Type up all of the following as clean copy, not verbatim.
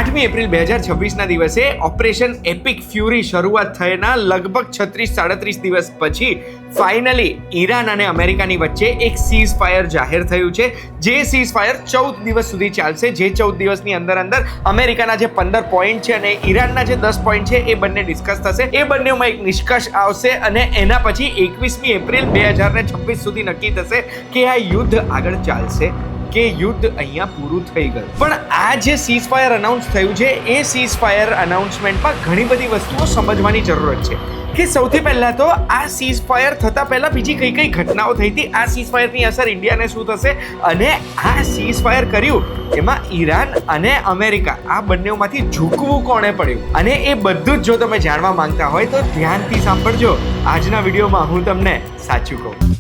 8મી April 2026ના દિવસે operation EPIC furry શરૂઆત થયેના લગભગ 36-37 દિવસ પછી ફાઇનલી ઈરાન અને અમેરિકાની વચ્ચે એક સીઝ ફાયર જાહેર થયું છે, જે સીઝ ફાયર 14 દિવસ સુધી ચાલશે, જે 14 દિવસની અંદર અમેરિકાના જે 15 પોઈન્ટ છે અને ઈરાનના જે 10 પોઈન્ટ છે એ બંને ડિસ્કસ થશે, એ બંનેમાં એક નિષ્કર્ષ આવશે અને એના પછી 21મી એપ્રિલ 2026 સુધી નક્કી થશે કે આ યુદ્ધ આગળ ચાલશે કે યુદ્ધ અહીંયા પૂરું થઈ ગયું. પણ આ જે સીઝ ફાયર અનાઉન્સ થયું છે એ સીઝ ફાયર અનાઉન્સમેન્ટમાં ઘણી બધી વસ્તુઓ સમજવાની જરૂરત છે કે સૌથી પહેલા તો આ સીઝ ફાયર થતા પહેલા બીજી કઈ ઘટનાઓ થઈ હતી, આ સીઝ ફાયરની અસર ઇન્ડિયાને શું થશે અને આ સીઝ ફાયર કર્યું એમાં ઈરાન અને અમેરિકા આ બંનેમાંથી ઝૂકવું કોણે પડ્યું, અને એ બધું જ જો તમે જાણવા માંગતા હોય તો ધ્યાનથી સાંભળજો. આજના વિડીયોમાં હું તમને સાચું કહું.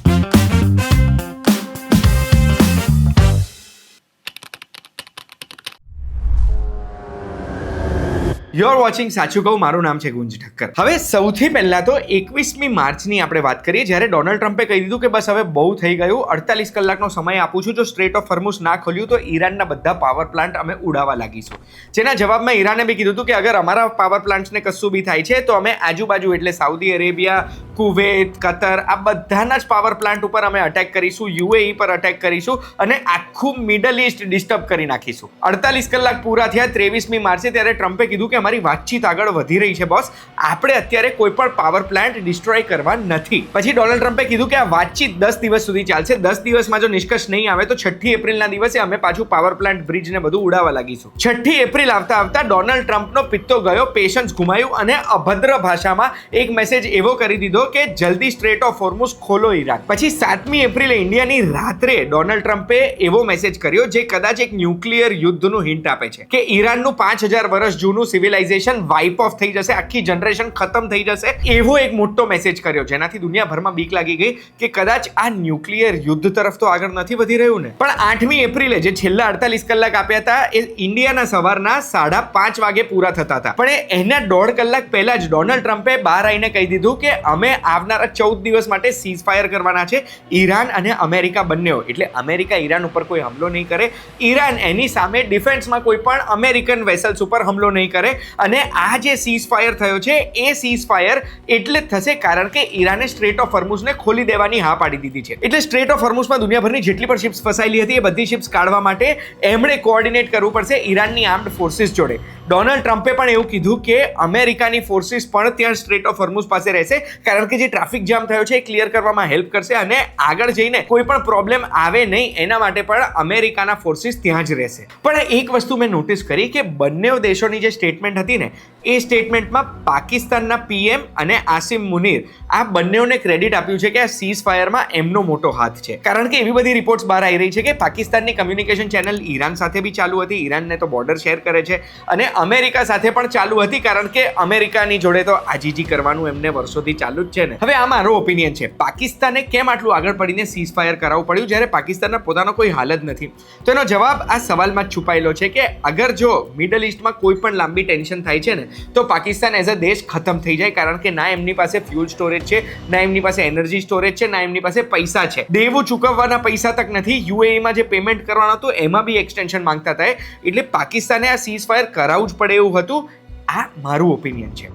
યુ આર વોચિંગ સાચું કહું. મારું નામ છે ગુંજ ઠક્કર. હવે સૌથી પહેલા તો 21મી માર્ચની આપણે વાત કરીએ, જ્યારે ડોનાલ્ડ ટ્રમ્પે કહી દીધું કે બસ હવે બહુ થઈ ગયું, 48 કલાકનો સમય આપું છું, જો સ્ટ્રેટ ઓફ હોર્મુઝ ના ખોલ્યું તો ઈરાનના બધા પાવર પ્લાન્ટ અમે ઉડાવવા લાગીશું. જેના જવાબમાં ઈરાને બી કીધું હતું કે અગર અમારા પાવર પ્લાન્ટ્સને કશું બી થાય છે તો અમે આજુબાજુ એટલે સાઉદી અરેબિયા, કુવેત, કતર આ બધાના જ પાવર પ્લાન્ટ ઉપર અમે અટેક કરીશું, યુએઈ પર અટેક કરીશું અને આખું મિડલ ઈસ્ટ ડિસ્ટર્બ કરી નાખીશું. 48 કલાક પૂરા થયા 23મી માર્ચે, ત્યારે ટ્રમ્પે કીધું કે અમારી વાતચીત આગળ વધી રહી છે બોસ, આપણે અત્યારે કોઈ પણ પાવર પ્લાન્ટ ડિસ્ટ્રોય કરવા નથી. પછી ડોનાલ્ડ ટ્રમ્પે કીધું કે આ વાતચીત 10 દિવસ સુધી ચાલશે, 10 દિવસમાં જો નિષ્કર્ષ નહીં આવે તો 6ઠી એપ્રિલના દિવસે અમે પાછું પાવર પ્લાન્ટ બ્રિજ ને બધું ઉડાવવા લાગીશું. 6ઠી એપ્રિલ આવતા ડોનાલ્ડ ટ્રમ્પનો પિત્તો ગયો, પેશન્સ ગુમાયું અને અભદ્ર ભાષામાં એક મેસેજ એવો કરી દીધો કે જલ્દી સ્ટ્રેટ ઓફ હોર્મુઝ ખોલો ઈરાન. પછી 7મી એપ્રિલે ઇન્ડિયાની રાત્રે ડોનાલ્ડ ટ્રમ્પે એવો મેસેજ કર્યો જે કદાચ એક ન્યુક્લિયર યુદ્ધનું હિન્ટ આપે છે કે ઈરાનનું 5000 વર્ષ જૂનું સિવિલાઇઝેશન વાઇપ ઓફ થઈ જશે, આખી જનરેશન ખતમ થઈ જશે, એવો એક મોટો મેસેજ કર્યો, જેનાથી દુનિયાભરમાં બીક લાગી ગઈ કે કદાચ આ ન્યુક્લિયર યુદ્ધ તરફ તો આગળ નથી વધી રહ્યું ને. પણ 8મી એપ્રિલે જે છેલ્લા 48 કલાક આપ્યા હતા એ ઇન્ડિયાના સવારના 5:30 વાગે પૂરા થતા હતા, પણ એના 1.5 કલાક પહેલા જ ડોનાલ્ડ ટ્રમ્પે બહાર આવીને કહી દીધું કે અમે આવનારા 14 દિવસ માટે સીઝ ફાયર કરવાના છે, ઈરાન અને અમેરિકા બંનેઓ. એટલે અમેરિકા ઈરાન ઉપર કોઈ હુમલો નહીં કરે, ઈરાન એની સામે ડિફેન્સમાં કોઈ પણ અમેરિકન વેસલ્સ ઉપર હુમલો નહીં કરે. અને આ જે સીઝ ફાયર થયો છે એ સીઝ ફાયર એટલે થશે કારણ કે ઈરાને સ્ટ્રેટ ઓફ હોર્મુઝને ખોલી દેવાની હા પાડી દીધી છે. એટલે સ્ટ્રેટ ઓફ હોર્મુઝમાં દુનિયાભરની જેટલી પણ શિપ્સ ફસાયેલી હતી એ બધી શિપ્સ કાઢવા માટે એમણે કોઓર્ડિનેટ કરવું પડશે ઈરાનની આર્મ્ડ ફોર્સિસ જોડે. ડોનાલ્ડ ટ્રમ્પે પણ એવું કીધું કે અમેરિકાની ફોર્સિસ પણ ત્યાં સ્ટ્રેટ ઓફ હોર્મુઝ પાસે રહેશે કારણ કે જે ટ્રાફિક જામ થયો છે એ ક્લિયર કરવામાં હેલ્પ કરશે અને આગળ જઈને કોઈ પણ પ્રોબ્લેમ આવે નહીં એના માટે પણ અમેરિકાના ફોર્સિસ ત્યાં જ રહેશે. પણ એક વસ્તુ મેં નોટિસ કરી કે બંને દેશોની જે સ્ટેટમેન્ટ હતી ને એ સ્ટેટમેન્ટમાં પાકિસ્તાનના પીએમ અને આસિમ મુનીર આ બંનેઓને ક્રેડિટ આપ્યું છે કે આ સીઝ ફાયરમાં એમનો મોટો હાથ છે. કારણ કે એવી બધી રિપોર્ટ્સ બહાર આવી રહી છે કે પાકિસ્તાનની કમ્યુનિકેશન ચેનલ ઈરાન સાથે બી ચાલુ હતી, ઈરાનને તો બોર્ડર શેર કરે છે, અને અમેરિકા સાથે પણ ચાલુ હતી કારણ કે અમેરિકાની જોડે તો આજીજી કરવાનું એમને વર્ષોથી ચાલુ જ છે ને. હવે આ મારો ઓપિનિયન છે, પાકિસ્તાને કેમ આટલું આગળ પડીને સીઝ ફાયર કરાવવું પડ્યું જ્યારે પાકિસ્તાનના પોતાનો કોઈ હાલ જ નથી? તો એનો જવાબ આ સવાલમાં જ છુપાયેલો છે કે અગર જો મિડલ ઈસ્ટમાં કોઈ પણ લાંબી ટેન્શન થાય છે ને તો પાકિસ્તાન એઝ અ દેશ ખતમ થઈ જાય, કારણ કે ના એમની પાસે ફ્યુલ સ્ટોરેજ છે, ના એમની પાસે એનર્જી સ્ટોરેજ છે, ના એમની પાસે પૈસા છે, દેવું ચૂકવવાના પૈસા તક નથી, યુએઈમાં જે પેમેન્ટ કરવાનું હતું એમાં બી એક્સટેન્શન માંગતા હતા. એટલે પાકિસ્તાને આ સીઝ ફાયર કરાવવું જ પડે એવું હતું. આ મારું ઓપિનિયન છે.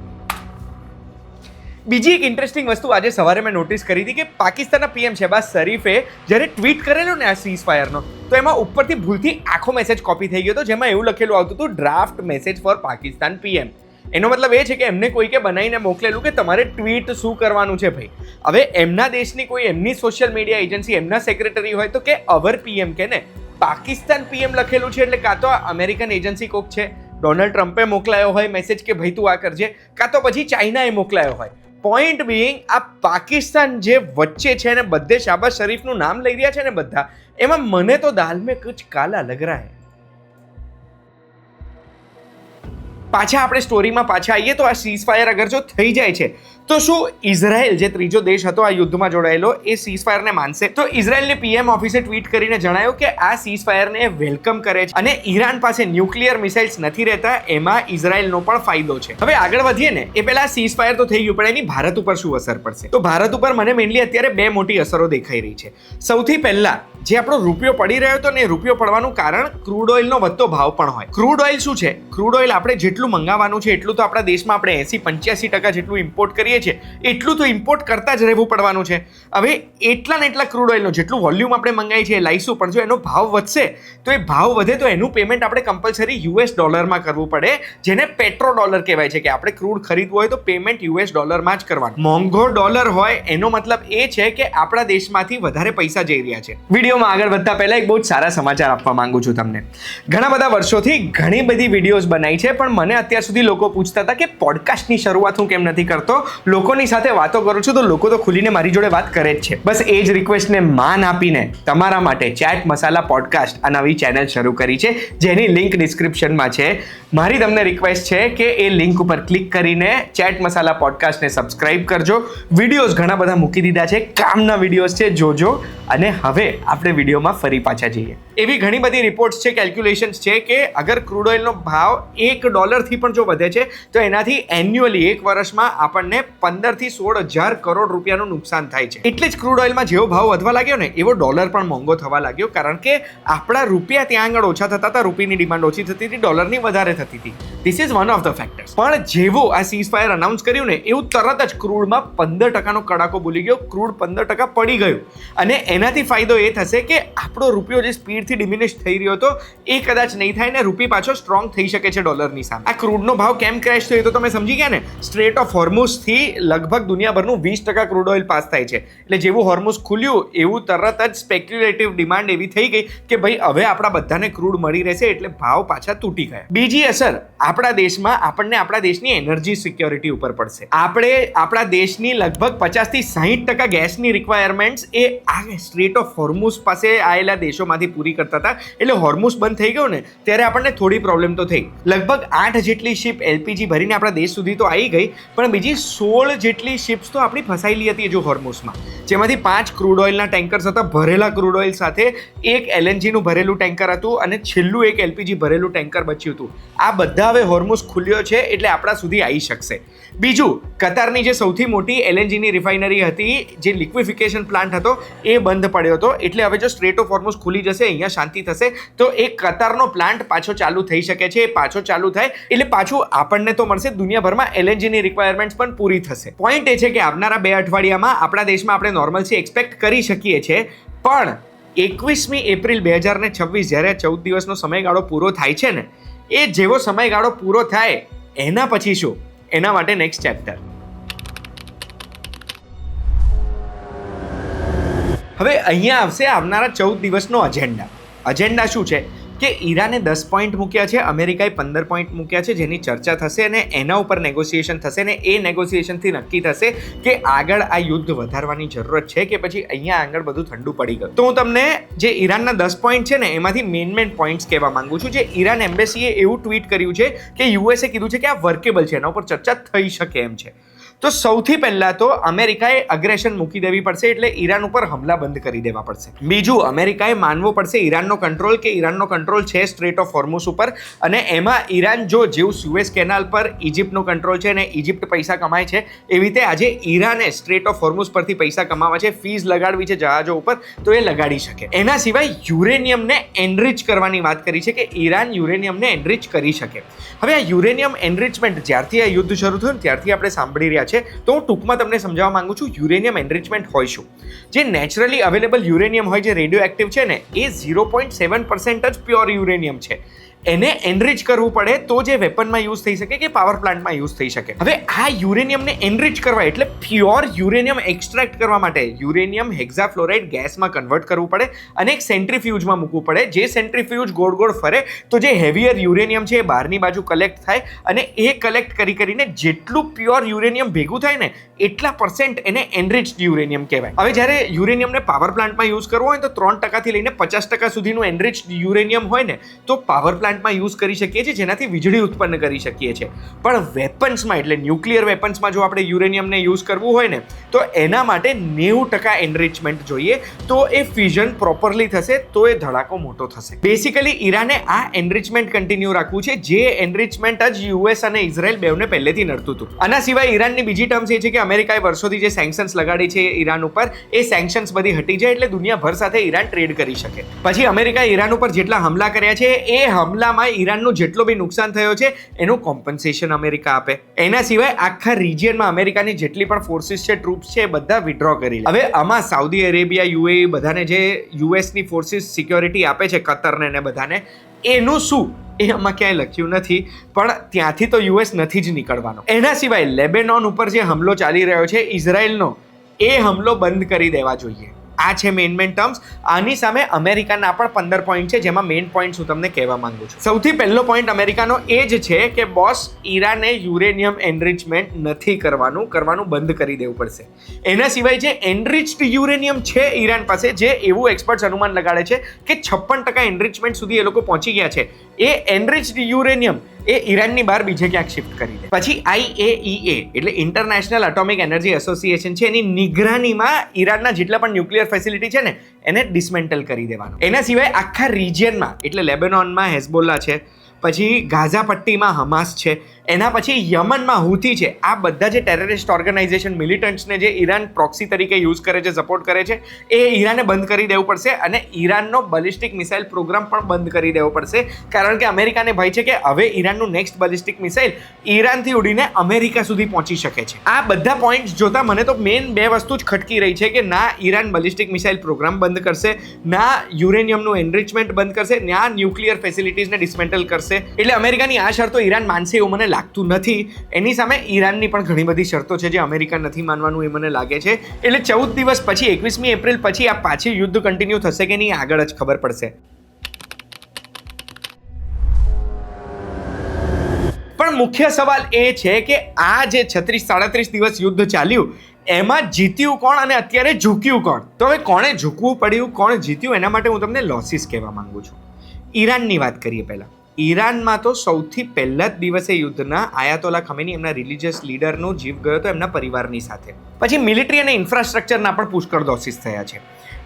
બીજી એક ઇન્ટરેસ્ટિંગ વસ્તુ આજે સવારે મેં નોટિસ કરી હતી કે પાકિસ્તાનના પીએમ શહેબાઝ શરીફે જ્યારે ટ્વીટ કરેલો ને આ સીઝ ફાયરનો તો એમાં ઉપરથી ભૂલથી આખો મેસેજ કોપી થઈ ગયો હતો, જેમાં એવું લખેલું આવતું હતું draft message for Pakistan PM. એનો મતલબ એ છે કે એમને કોઈકે બનાવીને મોકલેલું કે તમારે ટ્વીટ શું કરવાનું છે ભાઈ. હવે એમના દેશની કોઈ એમની સોશિયલ મીડિયા એજન્સી એમના સેક્રેટરી હોય તો કે અવર પીએમ કે ને, પાકિસ્તાન પીએમ લખેલું છે એટલે કાં તો અમેરિકન એજન્સી કોક છે, ડોનાલ્ડ ટ્રમ્પે મોકલાયો હોય મેસેજ કે ભાઈ તું આ કરજે, કાં તો પછી ચાઇનાએ મોકલાયો હોય. પોઈન્ટ બીઈંગ આ પાકિસ્તાન જે વચ્ચે છે ને બધે શાહબાઝ શરીફનું નામ લઈ રહ્યા છે ને બધા, એમાં મને તો દાલ મેં કુછ કાલા લગ રહા હૈ. પાછા આપણે સ્ટોરીમાં પાછા આવીએ તો આ સીઝ ફાયર અગર જો થઈ જાય છે તો શું ઇઝરાયલ જે ત્રીજો દેશ હતો આ યુદ્ધમાં જોડાયેલો એ સીઝ ફાયરને માનશે? તો ઇઝરાયલની પીએમ ઓફિસે ટ્વીટ કરીને જણાવ્યું કે આ સીઝ ફાયરને વેલકમ કરે છે અને ઈરાન પાસે ન્યુક્લિયર મિસાઇલ્સ નથી રહેતા, એમાં ઇઝરાયલનો પણ ફાયદો છે. હવે આગળ વધીએ ને એ પહેલા સીઝ ફાયર તો થઈ ગયું, પણ એની ભારત ઉપર શું અસર પડશે? તો ભારત ઉપર મને મેઇનલી અત્યારે બે મોટી અસરો દેખાઈ રહી છે. સૌથી પહેલા જે આપણો રૂપિયો પડી રહ્યો હતો ને એ રૂપિયો પડવાનું કારણ ક્રૂડ ઓઇલનો વધતો ભાવ પણ હોય. ક્રૂડ ઓઇલ શું છે? ક્રૂડ ઓઇલ આપણે જેટલું મંગાવવાનું છે એટલું તો આપણા દેશમાં આપણે 80-85% જેટલું ઇમ્પોર્ટ કરીએ છીએ, એટલું તો ઇમ્પોર્ટ કરતા જ રહેવું પડવાનું છે. હવે એટલા ને એટલા ક્રૂડ ઓઇલનો જેટલું વોલ્યુમ આપણે મંગાવીએ છીએ લાવીશું, પણ જો એનો ભાવ વધશે તો એ ભાવ વધે તો એનું પેમેન્ટ આપણે કમ્પલસરી US ડોલરમાં કરવું પડે, જેને પેટ્રો ડોલર કહેવાય છે, કે આપણે ક્રૂડ ખરીદવું હોય તો પેમેન્ટ US ડોલરમાં જ કરવાનું. મોંઘો ડોલર હોય એનો મતલબ એ છે કે આપણા દેશમાંથી વધારે પૈસા જઈ રહ્યા છે. વિડીયોમાં આગળ વધતા પહેલા એક બહુ જ સારા સમાચાર આપવા માંગુ છું તમને. ઘણા બધા વર્ષોથી ઘણી બધી વિડીયોઝ બનાવી છે, પણ મને અત્યાર સુધી લોકો પૂછતા હતા કે પોડકાસ્ટની શરૂઆત હું કેમ નથી કરતો, લોકોની સાથે વાતો કરું છું તો લોકો તો ખુલીને મારી જોડે વાત કરે જ છે. બસ એ જ રિક્વેસ્ટને માન આપીને તમારા માટે ચેટ મસાલા પોડકાસ્ટ આ નવી ચેનલ શરૂ કરી છે, જેની લિંક ડિસ્ક્રિપ્શનમાં છે. મારી તમને રિક્વેસ્ટ છે કે એ લિંક ઉપર ક્લિક કરીને ચેટ મસાલા પોડકાસ્ટને સબસ્ક્રાઇબ કરજો. વિડીયોઝ ઘણા બધા મૂકી દીધા છે, કામના વિડીયોઝ છે, જોજો. અને હવે આપણે વિડીયોમાં ફરી પાછા જઈએ. એવી ઘણી બધી રિપોર્ટ્સ છે, કેલ્ક્યુલેશન્સ છે કે અગર ક્રૂડ ઓઇલનો ભાવ $1 પણ જો વધે છે તો એનાથી એન્યુઅલી એક વર્ષમાં આપણને 15 થી 16,000 કરોડ રૂપિયાનું નુકસાન થાય છે. એટલે જ ક્રૂડ ઓઇલમાં જેવો ભાવ વધવા લાગ્યો ને એવો ડોલર પણ મોંઘો થવા લાગ્યો, કારણ કે આપણા રૂપિયા ત્યાં આગળ ઓછા થતા હતા, રૂપિયાની ડિમાન્ડ ઓછી થતી હતી, ડોલરની વધારે થતી હતી. This is one of the factors. પણ જેવું આ સીઝ ફાયર અનાઉન્સ કર્યું ને એવું તરત જ ક્રૂડમાં 15%નો કડાકો બોલી ગયો, ક્રૂડ 15% પડી ગયું. અને એનાથી ફાયદો એ થશે કે આપણો રૂપિયો જે સ્પીડથી ડિમિનિશ થઈ રહ્યો હતો એ કદાચ નહીં થાય ને રૂપિયો પાછો સ્ટ્રોંગ થઈ શકે છે ડોલરની સામે. આ ક્રૂડનો ભાવ કેમ ક્રેશ થયો એ તો તમે સમજી ગયા ને. સ્ટ્રેટ ઓફ હોર્મુઝથી લગભગ દુનિયાભરનું 20% ક્રૂડ ઓઇલ પાસ થાય છે. એટલે જેવું હોર્મુઝ ખુલ્યું એવું તરત જ સ્પેક્યુલેટિવ ડિમાન્ડ એવી થઈ ગઈ કે ભાઈ હવે આપણા બધાને ક્રૂડ મળી રહેશે, એટલે ભાવ પાછા તૂટી ગયા. બીજી અસર આપણા દેશમાં આપણને આપણા દેશની એનર્જી સિક્યોરિટી ઉપર પડશે. આપણે આપણા દેશની લગભગ 50 થી 60% ગેસની રિક્વાયરમેન્ટ્સ એ આ સ્ટ્રેટ ઓફ હોર્મુઝ પાસે આવેલા દેશોમાંથી પૂરી કરતા હતા. એટલે હોર્મુઝ બંધ થઈ ગયો ને ત્યારે આપણને થોડી પ્રોબ્લેમ તો થઈ. લગભગ 8 જેટલી શિપ LPG ભરીને આપણા દેશ સુધી તો આવી ગઈ, પણ બીજી 16 જેટલી શિપ્સ તો આપણી ફસાયેલી હતી જો હોર્મુઝમાં, જેમાંથી 5 ક્રૂડ ઓઇલના ટેન્કર્સ હતા ભરેલા ક્રૂડ ઓઇલ સાથે, એક LNGનું ભરેલું ટેન્કર હતું અને છેલ્લું એક LPG ભરેલું ટેન્કર બચ્યું હતું. આ બધા હવે હોર્મુઝ ખુલ્યો છે એટલે આપણા સુધી આવી શકશે. બીજું, કતારની જે સૌથી મોટી LNGની રિફાઇનરી હતી, જે લિક્વિફિકેશન પ્લાન્ટ હતો એ બંધ પડ્યો હતો. એટલે હવે જો સ્ટ્રેટ ઓફ હોર્મુઝ ખુલી જશે, અહીંયા શાંતિ થશે, તો એ કતારનો પ્લાન્ટ પાછો ચાલુ થઈ શકે છે. એ પાછો ચાલુ થાય એટલે પાછું આપણને તો મળશે, દુનિયાભરમાં LNGની રિક્વાયરમેન્ટ્સ પણ પૂરી થશે. પોઈન્ટ એ છે કે આવનારા 2 અઠવાડિયામાં આપણા દેશમાં આપણે નોર્મલસી એક્સપેક્ટ કરી શકીએ છીએ, પણ 21મી એપ્રિલ 2026 જ્યારે 14 દિવસનો સમયગાળો પૂરો થાય છે ને, એ જેવો સમયગાળો પૂરો થાય એના પછી શું, એના માટે નેક્સ્ટ ચેપ્ટર. હવે અહીંયા આવશે આવનારા 14 દિવસનો અજેન્ડા. અજેન્ડા શું છે કે ઈરાને 10 પોઈન્ટ મૂક્યા છે, અમેરિકાએ 15 પોઈન્ટ મૂક્યા છે, જેની ચર્ચા થશે અને એના ઉપર નેગોશિએશન થશે ને એ નેગોશિએશનથી નક્કી થશે કે આગળ આ યુદ્ધ વધારવાની જરૂરત છે કે પછી અહીંયા આગળ બધું ઠંડુ પડી ગયું. તો હું તમને જે ઈરાનના 10 પોઈન્ટ છે ને એમાંથી મેઇન પોઈન્ટ્સ કહેવા માંગુ છું. જે ઈરાન એમ્બેસીએ એવું ટ્વીટ કર્યું છે કે યુએસએ કીધું છે કે આ વર્કેબલ છે, એના ઉપર ચર્ચા થઈ શકે એમ છે. તો સૌથી પહેલા તો અમેરિકાએ અગ્રેશન મૂકી દેવી પડશે, એટલે ઈરાન ઉપર હમલા બંધ કરી દેવા પડશે. બીજું, અમેરિકાએ માનવો પડશે ઈરાનનો કંટ્રોલ છે સ્ટ્રેટ ઓફ હોર્મુઝ ઉપર, અને એમાં ઈરાન જો જેવું સુએઝ કેનાલ પર ઇજિપ્તનો કંટ્રોલ છે અને ઇજિપ્ત પૈસા કમાય છે, એવી રીતે આજે ઈરાને સ્ટ્રેટ ઓફ હોર્મુઝ પરથી પૈસા કમાવા છે, ફીસ લગાડવી છે જહાજો ઉપર, તો એ લગાડી શકે. એના સિવાય યુરેનિયમને એનરિચ કરવાની વાત કરી છે કે ઈરાન યુરેનિયમને એનરિચ કરી શકે. હવે આ યુરેનિયમ એનરિચમેન્ટ જ્યારથી આ યુદ્ધ શરૂ થયું ત્યારથી આપણે સાંભળી રહ્યા છે, તો હું ટૂંકમાં તમને સમજાવવા માંગુ છું યુરેનિયમ એનરિચમેન્ટ હોય શું. જે નેચરલી અવેલેબલ યુરેનિયમ હોય, જે રેડિયો એક્ટિવ છે ને, એ 0.7% જ પ્યોર યુરેનિયમ છે. એને એનરિચ કરવું પડે તો જે વેપનમાં યુઝ થઈ શકે કે પાવર પ્લાન્ટમાં યુઝ થઈ શકે. હવે આ યુરેનિયમને એનરિચ કરવા એટલે પ્યોર યુરેનિયમ એક્સટ્રેક્ટ કરવા માટે યુરેનિયમ હેક્ઝાફ્લોરાઇડ ગેસમાં કન્વર્ટ કરવું પડે અને એક સેન્ટ્રીફ્યુજમાં મૂકવું પડે. જે સેન્ટ્રીફ્યુજ ગોળ ગોળ ફરે તો જે હેવીયર યુરેનિયમ છે એ બહારની બાજુ કલેક્ટ થાય, અને એ કલેક્ટ કરીને જેટલું પ્યોર યુરેનિયમ ભેગું થાય ને એટલા % એને એનરિચ્ડ યુરેનિયમ કહેવાય. હવે જ્યારે યુરેનિયમને પાવર પ્લાન્ટમાં યુઝ કરવો હોય તો 3% થી લઈને 50% સુધીનું એનરિચ્ડ યુરેનિયમ હોય ને, તો પાવર પ્લાન્ટ પ્લાન્ટમાં યુઝ કરી શકીએ છીએ, જેનાથી વીજળી ઉત્પન્ન કરી શકીએ છીએ. પણ વેપન્સમાં એટલે ન્યુક્લિયર વેપન્સમાં જો આપણે યુરેનિયમને યુઝ કરવું હોય ને તો એના માટે 90% એનરિચમેન્ટ જોઈએ. તો એ ફ્યુઝન પ્રોપરલી થશે તો એ ધડાકો મોટો થશે. બેસિકલી ઈરાને આ એનરિચમેન્ટ કન્ટિન્યુ રાખવું છે, જે એનરિચમેન્ટ જ યુએસ અને ઇઝરાયલ બેવને પહેલેથી નડતું હતું. આના સિવાય ઈરાનની બીજી ટર્મ્સ એ છે કે અમેરિકાએ વર્ષોથી જે સેન્કશન્સ લગાડી છે ઈરાન ઉપર, એ સેન્કશન્સ બધી હટી જાય એટલે દુનિયાભર સાથે ઈરાન ટ્રેડ કરી શકે. પછી અમેરિકાએ ઈરાન ઉપર જેટલા હમલા કર્યા છે એ હમલામાં ઈરાનનું જેટલો બી નુકસાન થયો છે એનું કોમ્પન્સેશન અમેરિકા આપે. એના સિવાય આખા રિજિયનમાં અમેરિકાની જેટલી પણ ફોર્સિસ છે, ટ્રુપ્સ છે, બધા વિડ્રો કરી લે. હવે આમાં સાઉદી અરેબિયા, યુએઈ બધાને જે યુએસની ફોર્સિસ સિક્યોરિટી આપે છે, કતરને ને બધાને, એનું શું એ આમાં ક્યાંય લખ્યું નથી, પણ ત્યાંથી તો યુએસ નથી જ નીકળવાનો. એના સિવાય લેબેનોન ઉપર જે હમલો ચાલી રહ્યો છે ઇઝરાયલનો, એ હમલો બંધ કરી દેવા જોઈએ. આ છે મેઇન ટર્મ્સ. આની સામે અમેરિકાના પણ 15 પોઈન્ટ છે, જેમાં મેઇન પોઈન્ટ હું તમને કહેવા માંગુ છું. સૌથી પહેલો પોઈન્ટ અમેરિકાનો એ જ છે કે બોસ, ઈરાને યુરેનિયમ એનરિચમેન્ટ નથી કરવાનું બંધ કરી દેવું પડશે. એના સિવાય જે એનરિચ્ડ યુરેનિયમ છે ઈરાન પાસે, જે એવું એક્સપર્ટ્સ અનુમાન લગાડે છે કે 56% એનરિચમેન્ટ સુધી એ લોકો પહોંચી ગયા છે, એ એનરિચ્ડ યુરેનિયમ એ ઈરાનની બહાર બીજે ક્યાંક શિફ્ટ કરી દે. પછી IAEA એટલે ઇન્ટરનેશનલ એટોમિક એનર્જી એસોસિએશન છે, એની નિગરાનીમાં ઈરાનના જેટલા પણ ન્યુક્લિયર ફેસિલિટી છે ને એને ડિસમેન્ટલ કરી દેવાનું. એના સિવાય આખા રિજિયનમાં એટલે લેબેનોનમાં હેઝબોલા છે, પછી ગાઝા પટ્ટીમાં હમાસ છે, એના પછી યમનમાં હુથી છે. આ બધા જે ટેરરિસ્ટ ઓર્ગેનાઇઝેશન, મિલિટન્ટ્સને જે ઈરાન પ્રોક્સી તરીકે યુઝ કરે છે, સપોર્ટ કરે છે, એ ઈરાને બંધ કરી દેવું પડશે. અને ઈરાનનો બેલિસ્ટિક મિસાઇલ પ્રોગ્રામ પણ બંધ કરી દેવો પડશે, કારણ કે અમેરિકાને ભય છે કે હવે ઈરાનનું નેક્સ્ટ બેલિસ્ટિક મિસાઇલ ઈરાનથી ઉડીને અમેરિકા સુધી પહોંચી શકે છે. આ બધા પોઈન્ટ્સ જોતા મને તો મેઇન બે વસ્તુ જ ખટકી રહી છે કે ના ઈરાન બેલિસ્ટિક મિસાઇલ પ્રોગ્રામ બંધ કરશે, ના યુરેનિયમનું એનરિચમેન્ટ બંધ કરશે, ના ન્યુક્લિયર ફેસિલિટીઝને ડિસમેન્ટલ કરશે. એટલે અમેરિકાની આ શરતો ઈરાન માનશે એવું મને લાગતું નથી. એની સામે ઈરાનની પણ ઘણી બધી શરતો છે જે અમેરિકા નથી માનવાનું એ મને લાગે છે. એટલે 14 દિવસ પછી 21મી એપ્રિલ પછી આ પાછી યુદ્ધ કન્ટિન્યુ થશે કે નહીં આગળ જ ખબર પડશે. પણ મુખ્ય સવાલ એ છે કે આ જે 36-37 દિવસ યુદ્ધ ચાલ્યું એમાં જીત્યું કોણ અને અત્યારે ઝૂક્યું કોણ? તો હવે કોણે ઝૂકવું પડ્યું, કોણ જીત્યું, એના માટે હું તમને લોસીસ કહેવા માંગુ છું. ઈરાનની વાત કરીએ પહેલા. ઈરાનમાં તો સૌથી પહેલા જ દિવસે યુદ્ધના આયાતોલા ખમેની, એમના રિલિજિયસ લીડરનો જીવ ગયો હતો એમના પરિવારની સાથે. પછી મિલિટરી અને ઇન્ફ્રાસ્ટ્રક્ચરના પણ પુષ્કળ લોસીસ થયા છે.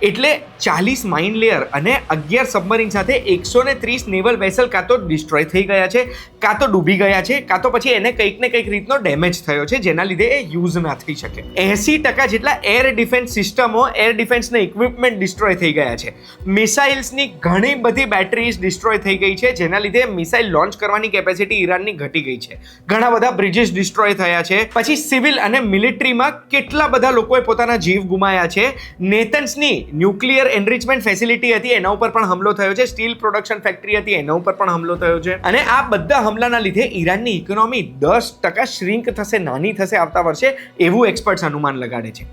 એટલે 40 માઇન લેયર અને 11 સબમરીન સાથે 130 નેવલ વેસલ કાં તો ડિસ્ટ્રોય થઈ ગયા છે, કાં તો ડૂબી ગયા છે, કાં તો પછી એને કંઈક ને કંઈક રીતનો ડેમેજ થયો છે, જેના લીધે એ યુઝ ના થઈ શકે. 80% જેટલા એર ડિફેન્સ સિસ્ટમો, એર ડિફેન્સના ઇક્વિપમેન્ટ ડિસ્ટ્રોય થઈ ગયા છે. મિસાઇલ્સની ઘણી બધી બેટરીઝ ડિસ્ટ્રોય થઈ ગઈ છે, જેના લીધે મિસાઇલ લોન્ચ કરવાની કેપેસિટી ઈરાનની ઘટી ગઈ છે. ઘણા બધા બ્રિજીસ ડિસ્ટ્રોય થયા છે. પછી સિવિલ અને મિલિટરીમાં કેટલા બધા લોકોએ પોતાના જીવ ગુમાયા છે. નેતન્સની ન્યુક્લિયર એનરિચમેન્ટ ફેસિલિટી હતી એના ઉપર પણ હમલો થયો છે. સ્ટીલ પ્રોડક્શન ફેક્ટરી હતી એના ઉપર પણ હમલો થયો છે. અને આ બધા હમલાના લીધે ઈરાનની ઇકોનોમી 10% શ્રિંક થશે, નાની થશે આવતા વર્ષે, એવું એક્સપર્ટ્સ અનુમાન લગાડે છે.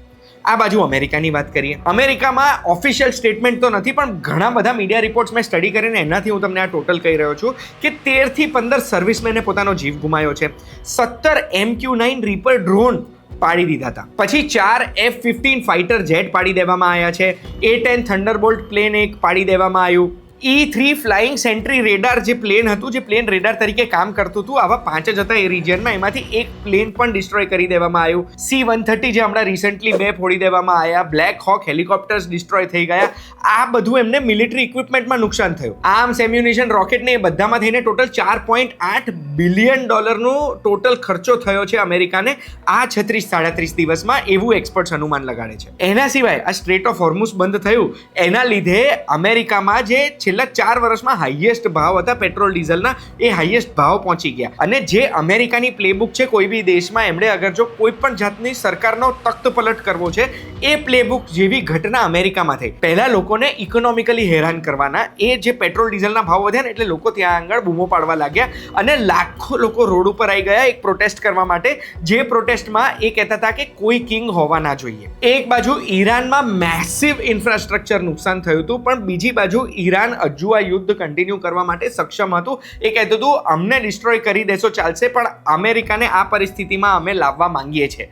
આ બાજુ અમેરિકાની વાત કરીએ. અમેરિકામાં ઓફિશિયલ સ્ટેટમેન્ટ તો નથી, પણ ઘણા બધા મીડિયા રિપોર્ટ્સ મેં સ્ટડી કરીને એનાથી હું તમને આ ટોટલ કહી રહ્યો છું કે 13 થી 15 સર્વિસમેને પોતાનો જીવ ગુમાયો છે. 17 MQ-9 રીપર ડ્રોન પાડી દીધા હતા. પછી 4 F-15 ફાઇટર જેટ પાડી દેવામાં આવ્યા છે. A-10 થંડરબોલ્ટ પ્લેન એક પાડી દેવામાં આવ્યું. E-3 ફ્લાઇંગ સેન્ટ્રી રેડાર જે પ્લેન હતું, જે પ્લેન રેડાર તરીકે કામ કરતું હતું, આવા 5 જ હતા એ રિજિયનમાં, એમાંથી એક પ્લેન પણ ડિસ્ટ્રોય કરી દેવામાં આવ્યું. C-130 જે હમણાં રિસન્ટલી 2 ફોડી દેવામાં આવ્યા. બ્લેક હોક હેલિકોપ્ટર્સ ડિસ્ટ્રોય થઈ ગયા. આ બધું એમને મિલિટરી ઇક્વિપમેન્ટમાં નુકસાન થયું. આર્મ્સ, એમ્યુનિશન, રોકેટ ને એ બધામાં થઈને ટોટલ $4.8 બિલિયન ટોટલ ખર્ચો થયો છે અમેરિકાને આ 36-37 દિવસમાં, એવું એક્સપર્ટ્સ અનુમાન લગાડે છે. એના સિવાય આ સ્ટ્રેટ ઓફ હોર્મુઝ બંધ થયું એના લીધે અમેરિકામાં જે છેલ્લા 4 વર્ષમાં હાઈએસ્ટ ભાવ હતા પેટ્રોલ ડીઝલના, એ હાઈએસ્ટ ભાવ પહોંચી ગયા. અને જે અમેરિકાની પ્લેબુક છે કોઈ બી દેશમાં, એમણે અગર જો કોઈ પણ જાતની સરકારનો તખ્ત પલટ કરવો છે, એ પ્લેબુક જેવી ઘટના અમેરિકામાં થઈ. પહેલા લોકોને ઇકોનોમિકલી હેરાન કરવાના, એ જે પેટ્રોલ ડીઝલના ભાવ વધ્યા ને એટલે લોકો ત્યાં આગળ બૂમો પાડવા લાગ્યા અને લાખો લોકો રોડ ઉપર આવી ગયા એક પ્રોટેસ્ટ કરવા માટે, જે પ્રોટેસ્ટમાં એ કહેતા હતા કે કોઈ કિંગ હોવા ના જોઈએ. એક બાજુ ઈરાનમાં મેસિવ ઇન્ફ્રાસ્ટ્રક્ચર નુકસાન થયું હતું, પણ બીજી બાજુ ઈરાન હજુ આ યુદ્ધ કન્ટિન્યુ કરવા માટે સક્ષમ હતું. એ કહેતું હતું અમને ડિસ્ટ્રોય કરી દેશો ચાલશે, પણ અમેરિકાને આ પરિસ્થિતિમાં અમે લાવવા માંગીએ છીએ.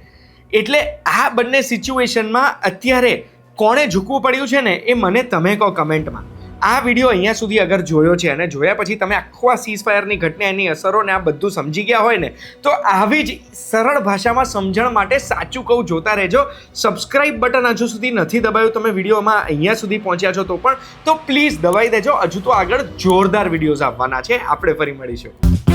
એટલે આ બંને સિચ્યુએશનમાં અત્યારે કોણે ઝૂકવું પડ્યું છે ને, એ મને તમે કહો કમેન્ટમાં. આ વિડીયો અહીંયા સુધી અગર જોયો છે અને જોયા પછી તમે આખો આ સીઝફાયરની ઘટના, એની અસરો ને આ બધું સમજી ગયા હોય ને, તો આવી જ સરળ ભાષામાં સમજણ માટે સાચું કહું જોતા રહેજો. સબસ્ક્રાઇબ બટન હજુ સુધી નથી દબાયું, તમે વિડીયોમાં અહીંયા સુધી પહોંચ્યા છો તો પ્લીઝ દબાઈ દેજો. હજુ તો આગળ જોરદાર વિડીયોઝ આવવાના છે. આપણે ફરી મળીશું.